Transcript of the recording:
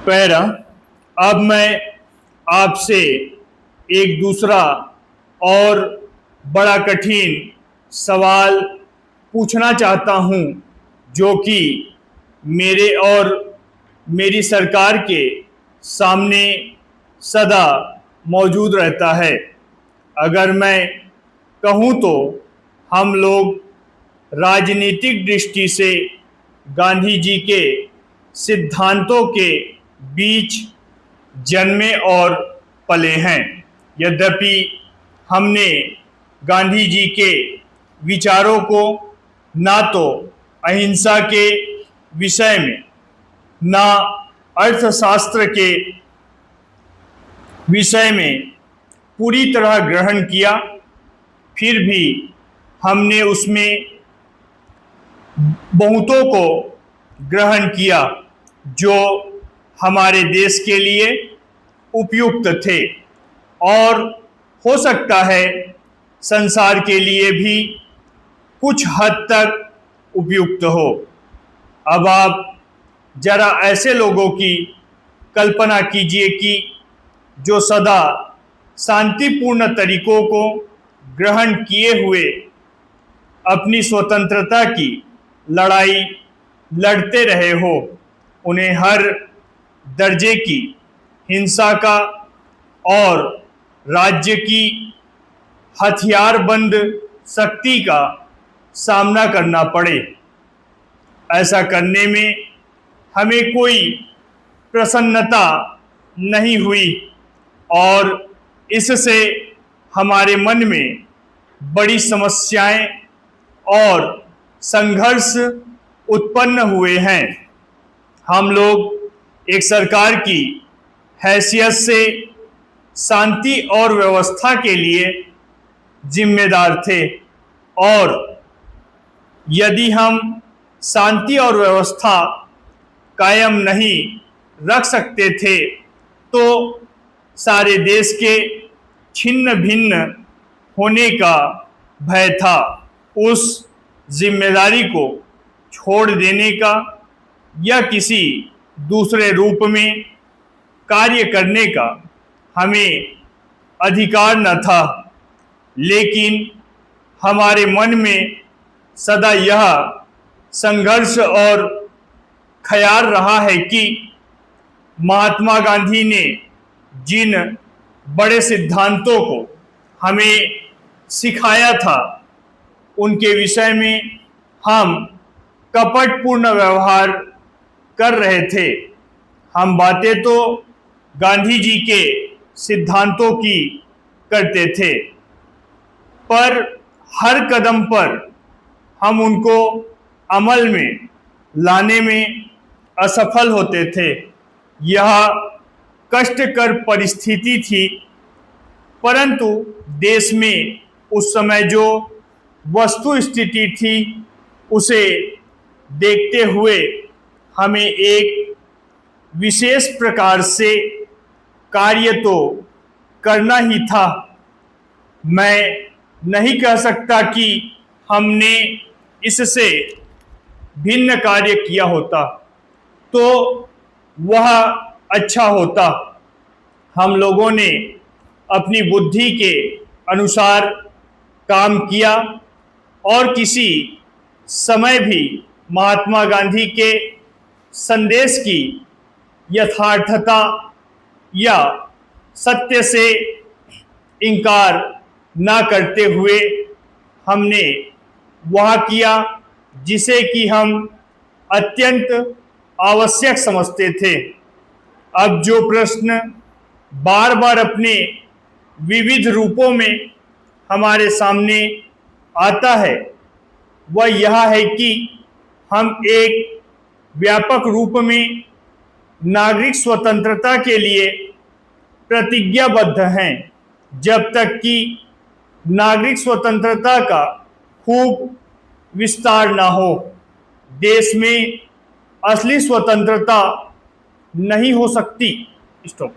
Para. अब मैं आपसे एक दूसरा और बड़ा कठिन सवाल पूछना चाहता हूं, जो कि मेरे और मेरी सरकार के सामने सदा मौजूद रहता है। अगर मैं कहूं तो हम लोग राजनीतिक दृष्टि से गांधी जी के सिद्धांतों के बीच जन्मे और पले हैं। यद्यपि हमने गांधी जी के विचारों को ना तो अहिंसा के विषय में, ना अर्थशास्त्र के विषय में पूरी तरह ग्रहण किया, फिर भी हमने उसमें बहुतों को ग्रहण किया जो हमारे देश के लिए उपयुक्त थे और हो सकता है संसार के लिए भी कुछ हद तक उपयुक्त हो। अब आप जरा ऐसे लोगों की कल्पना कीजिए कि जो सदा शांतिपूर्ण तरीकों को ग्रहण किए हुए अपनी स्वतंत्रता की लड़ाई लड़ते रहे हो। उन्हें हर दर्जे की हिंसा का और राज्य की हथियारबंद शक्ति का सामना करना पड़े। ऐसा करने में हमें कोई प्रसन्नता नहीं हुई और इससे हमारे मन में बड़ी समस्याएं और संघर्ष उत्पन्न हुए हैं। हम लोग एक सरकार की हैसियत से शांति और व्यवस्था के लिए जिम्मेदार थे और यदि हम शांति और व्यवस्था कायम नहीं रख सकते थे तो सारे देश के छिन्न भिन्न होने का भय था। उस जिम्मेदारी को छोड़ देने का या किसी दूसरे रूप में कार्य करने का हमें अधिकार न था, लेकिन हमारे मन में सदा यह संघर्ष और ख्याल रहा है कि महात्मा गांधी ने जिन बड़े सिद्धांतों को हमें सिखाया था, उनके विषय में हम कपटपूर्ण व्यवहार कर रहे थे। हम बातें तो गांधी जी के सिद्धांतों की करते थे, पर हर कदम पर हम उनको अमल में लाने में असफल होते थे। यह कष्टकर परिस्थिति थी, परंतु देश में उस समय जो वस्तु स्थिति थी उसे देखते हुए हमें एक विशेष प्रकार से कार्य तो करना ही था। मैं नहीं कह सकता कि हमने इससे भिन्न कार्य किया होता तो वह अच्छा होता। हम लोगों ने अपनी बुद्धि के अनुसार काम किया और किसी समय भी महात्मा गांधी के संदेश की यथार्थता या सत्य से इनकार ना करते हुए हमने वह किया जिसे कि हम अत्यंत आवश्यक समझते थे। अब जो प्रश्न बार बार अपने विविध रूपों में हमारे सामने आता है वह यह है कि हम एक व्यापक रूप में नागरिक स्वतंत्रता के लिए प्रतिज्ञाबद्ध हैं। जब तक कि नागरिक स्वतंत्रता का खूब विस्तार ना हो, देश में असली स्वतंत्रता नहीं हो सकती। स्टॉप।